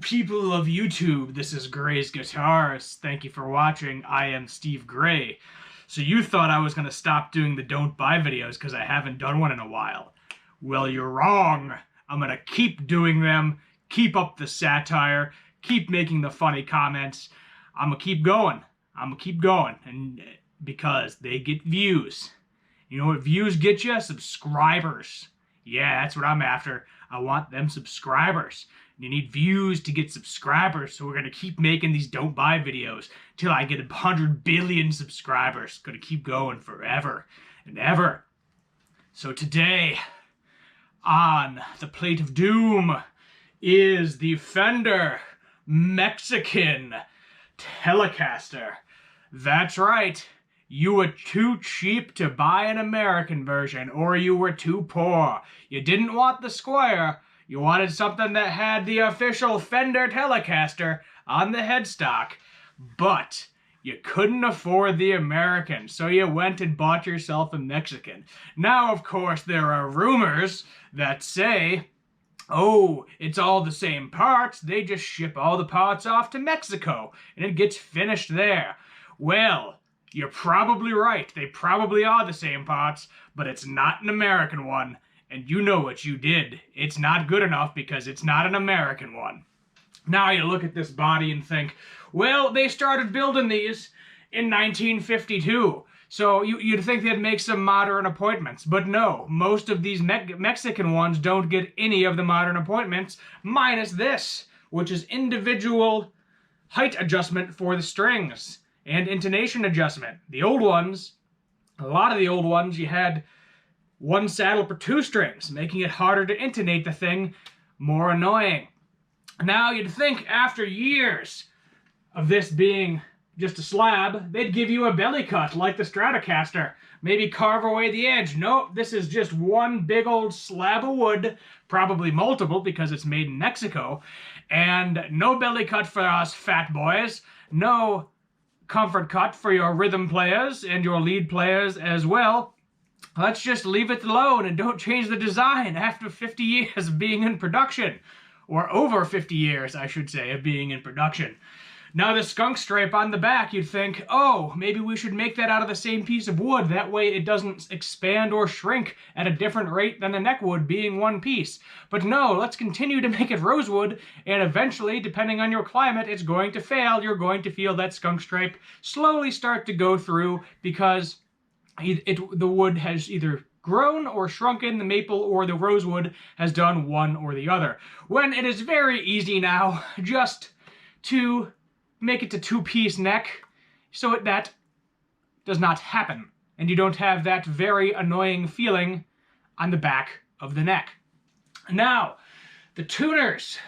people of YouTube, this is Gray's Guitars. Thank you for watching. I am Steve Gray. So you thought I was going to stop doing the don't buy videos because I haven't done one in a while. Well, you're wrong. I'm going to keep doing them, keep up the satire, keep making the funny comments. I'm going to keep going. And because they get views. You know what views get you? Subscribers. Yeah, that's what I'm after. I want them subscribers. You need views to get subscribers, so we're going to keep making these don't buy videos till I get 100 billion subscribers. Going to keep going forever and ever. So today, on the plate of doom, is the Fender Mexican Telecaster. That's right. You were too cheap to buy an American version, or you were too poor. You didn't want the Squire. You wanted something that had the official Fender Telecaster on the headstock, but you couldn't afford the American, so you went and bought yourself a Mexican. Now, of course, there are rumors that say, oh, it's all the same parts, they just ship all the parts off to Mexico, and it gets finished there. Well, you're probably right. They probably are the same parts, but it's not an American one. And you know what you did. It's not good enough because it's not an American one. Now you look at this body and think, well, they started building these in 1952. So you'd think they'd make some modern appointments. But no, most of these Mexican ones don't get any of the modern appointments, minus this, which is individual height adjustment for the strings and intonation adjustment. The old ones, a lot of the old ones, you had one saddle for two strings, making it harder to intonate the thing, more annoying. Now you'd think after years of this being just a slab, they'd give you a belly cut like the Stratocaster. Maybe carve away the edge. Nope, this is just one big old slab of wood, probably multiple because it's made in Mexico, and no belly cut for us fat boys, no comfort cut for your rhythm players and your lead players as well. Let's just leave it alone and don't change the design after 50 years of being in production. Or over 50 years, I should say, of being in production. Now the skunk stripe on the back, you'd think, oh, maybe we should make that out of the same piece of wood. That way it doesn't expand or shrink at a different rate than the neck would being one piece. But no, let's continue to make it rosewood, and eventually, depending on your climate, it's going to fail. You're going to feel that skunk stripe slowly start to go through because the wood has either grown or shrunken, the maple or the rosewood has done one or the other. When it is very easy now just to make it to two-piece neck so that does not happen. And you don't have that very annoying feeling on the back of the neck. Now, the tuners,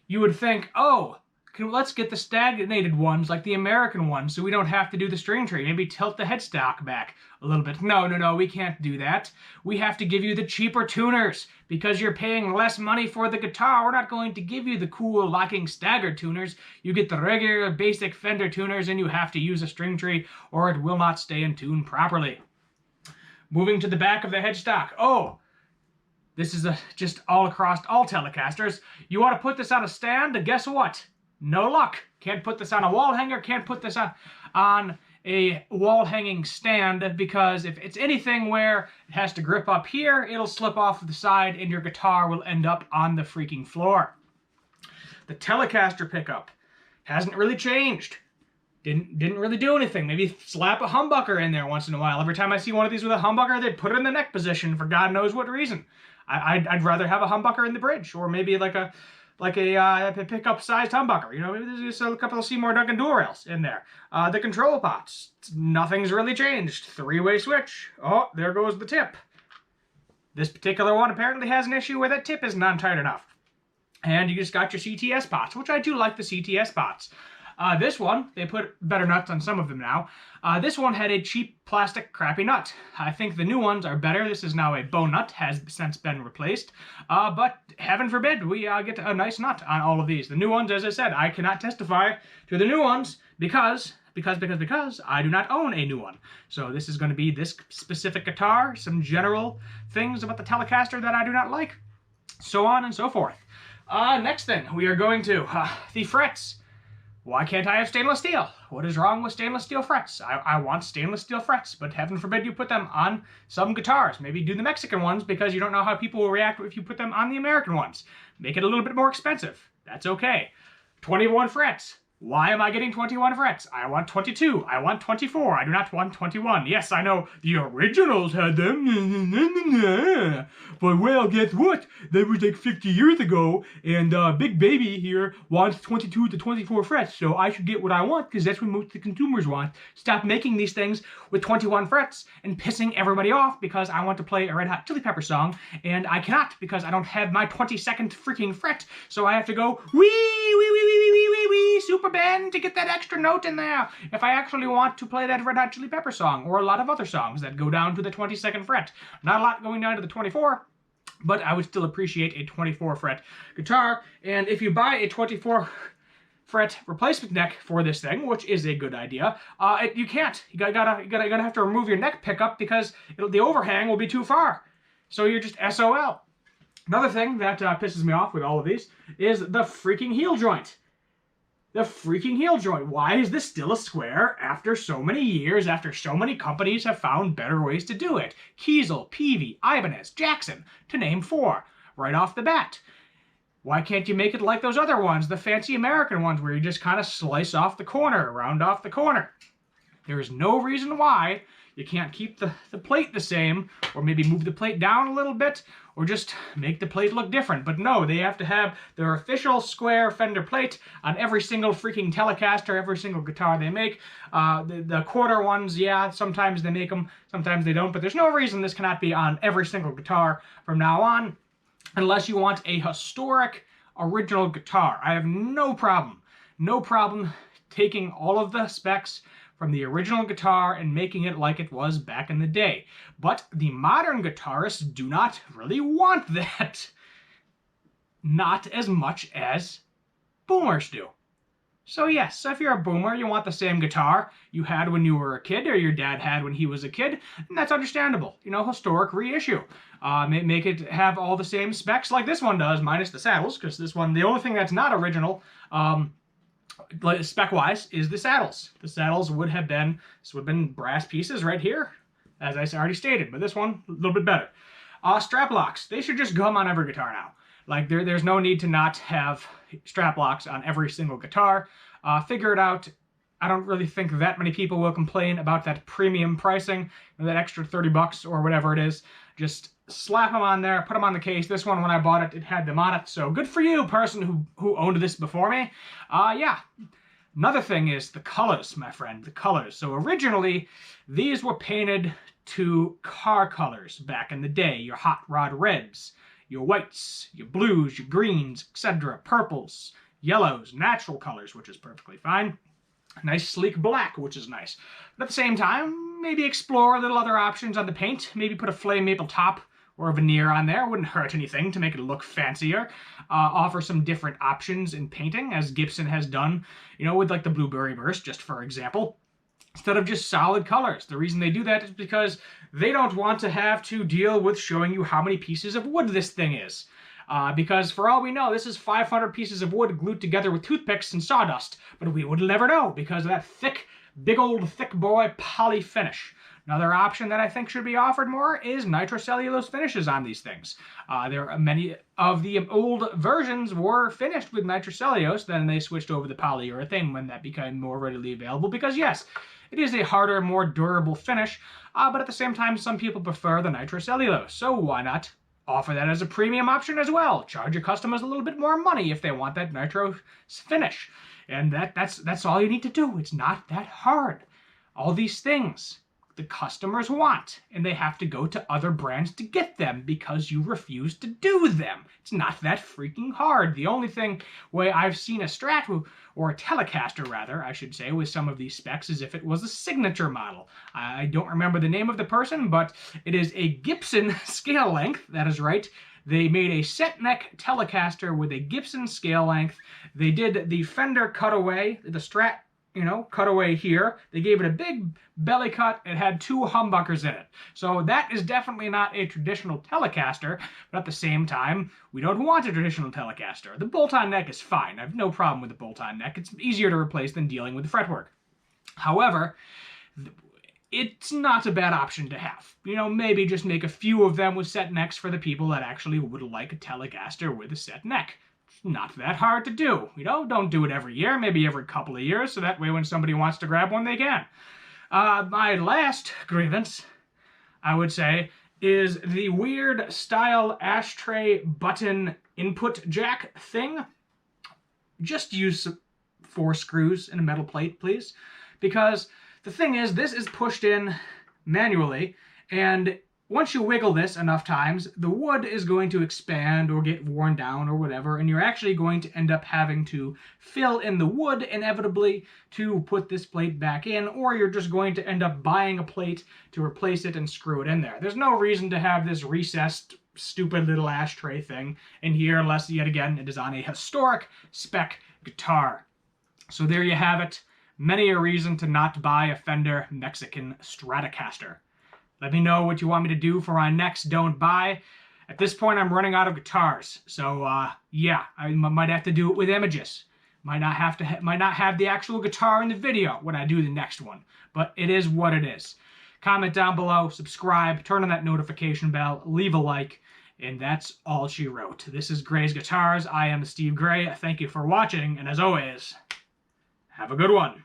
you would think, oh, let's get the stagnated ones like the American ones so we don't have to do the string tree. Maybe tilt the headstock back a little bit. No, we can't do that. We have to give you the cheaper tuners because you're paying less money for the guitar. We're not going to give you the cool locking staggered tuners. You get the regular basic Fender tuners and you have to use a string tree or it will not stay in tune properly. Moving to the back of the headstock. Oh, this is just all across all Telecasters. You want to put this on a stand? Guess what? No luck. Can't put this on a wall hanger, can't put this on a wall hanging stand because if it's anything where it has to grip up here, it'll slip off the side and your guitar will end up on the freaking floor. The Telecaster pickup hasn't really changed. Didn't really do anything. Maybe slap a humbucker in there once in a while. Every time I see one of these with a humbucker, they put it in the neck position for God knows what reason. I'd rather have a humbucker in the bridge, or maybe like a pickup-sized humbucker. You know, maybe there's just a couple of Seymour Duncan dual rails in there. The control pots, nothing's really changed. Three-way switch. Oh, there goes the tip. This particular one apparently has an issue where that tip is not tight enough. And you just got your CTS pots, which I do like the CTS pots. This one, they put better nuts on some of them now. This one had a cheap plastic crappy nut. I think the new ones are better. This is now a bone nut, has since been replaced. But heaven forbid we get a nice nut on all of these. The new ones, as I said, I cannot testify to the new ones because I do not own a new one. So this is going to be this specific guitar, some general things about the Telecaster that I do not like, so on and so forth. Next thing, we are going to the frets. Why can't I have stainless steel? What is wrong with stainless steel frets? I want stainless steel frets, but heaven forbid you put them on some guitars. Maybe do the Mexican ones because you don't know how people will react if you put them on the American ones. Make it a little bit more expensive. That's okay. 21 frets. Why am I getting 21 frets? I want 22. I want 24. I do not want 21. Yes, I know the originals had them. But, well, guess what? That was like 50 years ago, and Big Baby here wants 22 to 24 frets, so I should get what I want, because that's what most of the consumers want. Stop making these things with 21 frets and pissing everybody off because I want to play a Red Hot Chili Pepper song, and I cannot because I don't have my 22nd freaking fret, so I have to go wee, super bend to get that extra note in there if I actually want to play that Red Hot Chili Pepper song, or a lot of other songs that go down to the 22nd fret. Not a lot going down to the 24, but I would still appreciate a 24 fret guitar. And if you buy a 24 fret replacement neck for this thing, which is a good idea, you can't. You gotta have to remove your neck pickup because the overhang will be too far. So you're just SOL. Another thing that pisses me off with all of these is the freaking heel joint. The freaking heel joint. Why is this still a square after so many years, after so many companies have found better ways to do it? Kiesel, Peavey, Ibanez, Jackson, to name 4, right off the bat. Why can't you make it like those other ones, the fancy American ones, where you just kind of slice off the corner, round off the corner? There is no reason why you can't keep the plate the same, or maybe move the plate down a little bit, or just make the plate look different. But no, they have to have their official square Fender plate on every single freaking Telecaster, every single guitar they make. The quarter ones, yeah, sometimes they make them, sometimes they don't, but there's no reason this cannot be on every single guitar from now on, unless you want a historic original guitar. I have no problem taking all of the specs from the original guitar and making it like it was back in the day. But the modern guitarists do not really want that. Not as much as boomers do. So yes, so if you're a boomer, you want the same guitar you had when you were a kid, or your dad had when he was a kid, and that's understandable. You know, historic reissue. Make it have all the same specs like this one does, minus the saddles, because this one, the only thing that's not original, spec-wise, is the saddles. The saddles would have been brass pieces right here, as I already stated, but this one, a little bit better. Strap locks, they should just come on every guitar now. Like, there's no need to not have strap locks on every single guitar. Figure it out. I don't really think that many people will complain about that premium pricing, that extra 30 bucks or whatever it is. Just slap them on there, put them on the case. This one, when I bought it, it had them on it, so good for you, person who owned this before me. Yeah. Another thing is the colors, my friend, the colors. So originally, these were painted to car colors back in the day. Your hot rod reds, your whites, your blues, your greens, etc., purples, yellows, natural colors, which is perfectly fine. A nice sleek black, which is nice. But at the same time, maybe explore a little other options on the paint. Maybe put a flame maple top or a veneer on there. Wouldn't hurt anything to make it look fancier. Offer some different options in painting, as Gibson has done, you know, with like the Blueberry Burst, just for example, instead of just solid colors. The reason they do that is because they don't want to have to deal with showing you how many pieces of wood this thing is. Because for all we know, this is 500 pieces of wood glued together with toothpicks and sawdust, but we would never know because of that thick, big old thick boy poly finish. Another option that I think should be offered more is nitrocellulose finishes on these things. There are many of the old versions were finished with nitrocellulose, then they switched over to polyurethane when that became more readily available, because yes, it is a harder, more durable finish, but at the same time, some people prefer the nitrocellulose, so why not offer that as a premium option as well? Charge your customers a little bit more money if they want that nitro finish. And that's all you need to do. It's not that hard. All these things the customers want, and they have to go to other brands to get them because you refuse to do them. It's not that freaking hard. The only way I've seen a Strat, or a Telecaster rather, I should say, with some of these specs is if it was a signature model. I don't remember the name of the person, but it is a Gibson scale length, that is right. They made a set neck Telecaster with a Gibson scale length. They did the Fender cutaway, the Strat cutaway here. They gave it a big belly cut. It had 2 humbuckers in it. So that is definitely not a traditional Telecaster, but at the same time, we don't want a traditional Telecaster. The bolt-on neck is fine. I have no problem with the bolt-on neck. It's easier to replace than dealing with the fretwork. However, it's not a bad option to have. Maybe just make a few of them with set necks for the people that actually would like a Telecaster with a set neck. Not that hard to do. Don't do it every year, maybe every couple of years, so that way when somebody wants to grab one, they can. My last grievance, I would say, is the weird style ashtray button input jack thing. Just use 4 screws and a metal plate, please. Because the thing is, this is pushed in manually, and once you wiggle this enough times, the wood is going to expand or get worn down or whatever, and you're actually going to end up having to fill in the wood inevitably to put this plate back in, or you're just going to end up buying a plate to replace it and screw it in there. There's no reason to have this recessed, stupid little ashtray thing in here unless, yet again, it is on a historic spec guitar. So there you have it. Many a reason to not buy a Fender Mexican Stratocaster. Let me know what you want me to do for our next Don't Buy. At this point, I'm running out of guitars, so yeah, I might have to do it with images. Might not have the actual guitar in the video when I do the next one, but it is what it is. Comment down below, subscribe, turn on that notification bell, leave a like, and that's all she wrote. This is Gray's Guitars. I am Steve Gray. Thank you for watching, and as always, have a good one.